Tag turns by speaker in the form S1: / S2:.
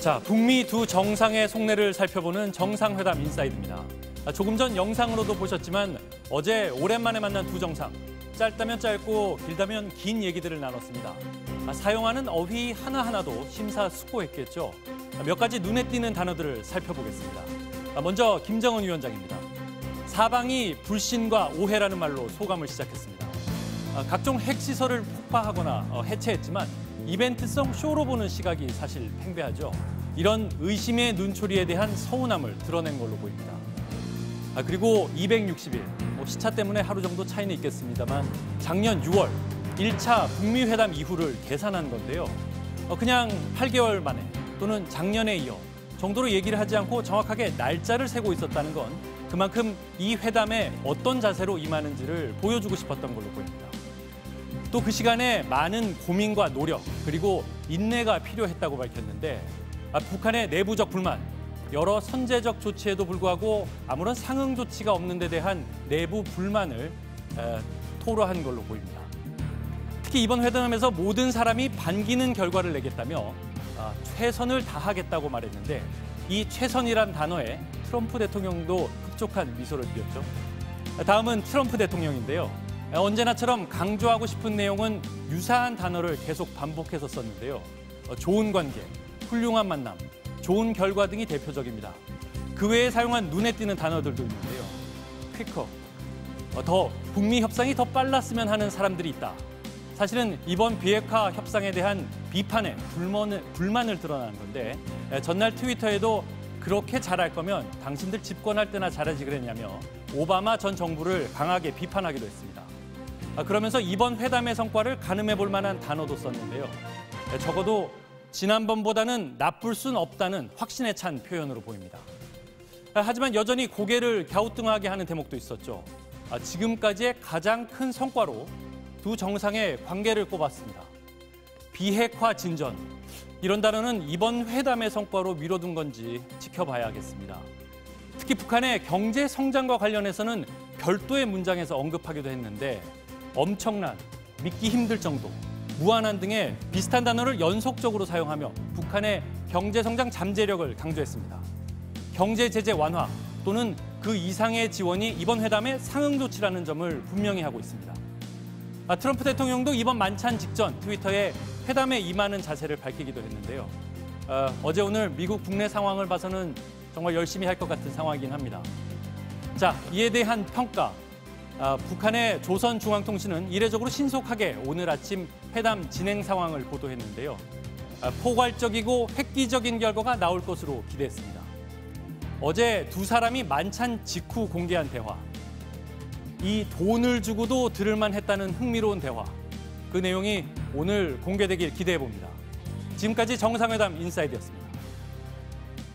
S1: 자, 북미 두 정상의 속내를 살펴보는 정상회담 인사이드입니다. 조금 전 영상으로도 보셨지만 어제 오랜만에 만난 두 정상. 짧다면 짧고 길다면 긴 얘기들을 나눴습니다. 사용하는 어휘 하나하나도 심사숙고했겠죠. 몇 가지 눈에 띄는 단어들을 살펴보겠습니다. 먼저 김정은 위원장입니다. 사방이 불신과 오해라는 말로 소감을 시작했습니다. 각종 핵시설을 폭파하거나 해체했지만 이벤트성 쇼로 보는 시각이 사실 팽배하죠. 이런 의심의 눈초리에 대한 서운함을 드러낸 걸로 보입니다. 그리고 260일, 시차 때문에 하루 정도 차이는 있겠습니다만 작년 6월 1차 북미 회담 이후를 계산한 건데요. 그냥 8개월 만에 또는 작년에 이어 정도로 얘기를 하지 않고 정확하게 날짜를 세고 있었다는 건 그만큼 이 회담에 어떤 자세로 임하는지를 보여주고 싶었던 걸로 보입니다. 또 그 시간에 많은 고민과 노력 그리고 인내가 필요했다고 밝혔는데 북한의 내부적 불만, 여러 선제적 조치에도 불구하고 아무런 상응 조치가 없는 데 대한 내부 불만을 토로한 걸로 보입니다. 특히 이번 회담에서 모든 사람이 반기는 결과를 내겠다며 최선을 다하겠다고 말했는데 이 최선이란 단어에 트럼프 대통령도 흡족한 미소를 띄었죠. 다음은 트럼프 대통령인데요. 언제나처럼 강조하고 싶은 내용은 유사한 단어를 계속 반복해서 썼는데요. 좋은 관계, 훌륭한 만남, 좋은 결과 등이 대표적입니다. 그 외에 사용한 눈에 띄는 단어들도 있는데요. quicker, 더 북미 협상이 더 빨랐으면 하는 사람들이 있다. 사실은 이번 비핵화 협상에 대한 비판에 불만을 드러나는 건데 전날 트위터에도 그렇게 잘할 거면 당신들 집권할 때나 잘하지 그랬냐며 오바마 전 정부를 강하게 비판하기도 했습니다. 그러면서 이번 회담의 성과를 가늠해 볼 만한 단어도 썼는데요. 적어도 지난번보다는 나쁠 순 없다는 확신에 찬 표현으로 보입니다. 하지만 여전히 고개를 갸우뚱하게 하는 대목도 있었죠. 지금까지의 가장 큰 성과로 두 정상의 관계를 꼽았습니다. 비핵화 진전. 이런 단어는 이번 회담의 성과로 미뤄둔 건지 지켜봐야겠습니다. 특히 북한의 경제 성장과 관련해서는 별도의 문장에서 언급하기도 했는데 엄청난, 믿기 힘들 정도, 무한한 등의 비슷한 단어를 연속적으로 사용하며 북한의 경제 성장 잠재력을 강조했습니다. 경제 제재 완화 또는 그 이상의 지원이 이번 회담의 상응 조치라는 점을 분명히 하고 있습니다. 트럼프 대통령도 이번 만찬 직전 트위터에 회담에 임하는 자세를 밝히기도 했는데요. 어제 오늘 미국 국내 상황을 봐서는 정말 열심히 할 것 같은 상황이긴 합니다. 자, 이에 대한 평가. 북한의 조선중앙통신은 이례적으로 신속하게 오늘 아침 회담 진행 상황을 보도했는데요. 포괄적이고 획기적인 결과가 나올 것으로 기대했습니다. 어제 두 사람이 만찬 직후 공개한 대화. 이 돈을 주고도 들을만 했다는 흥미로운 대화. 그 내용이 오늘 공개되길 기대해 봅니다. 지금까지 정상회담 인사이드였습니다.